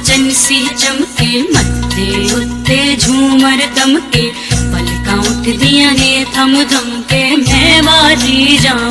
चनसी चमके मत्थे उत्ते झूमर दमके पलकां उठ दियां ने थम थम के मैं बाजी जां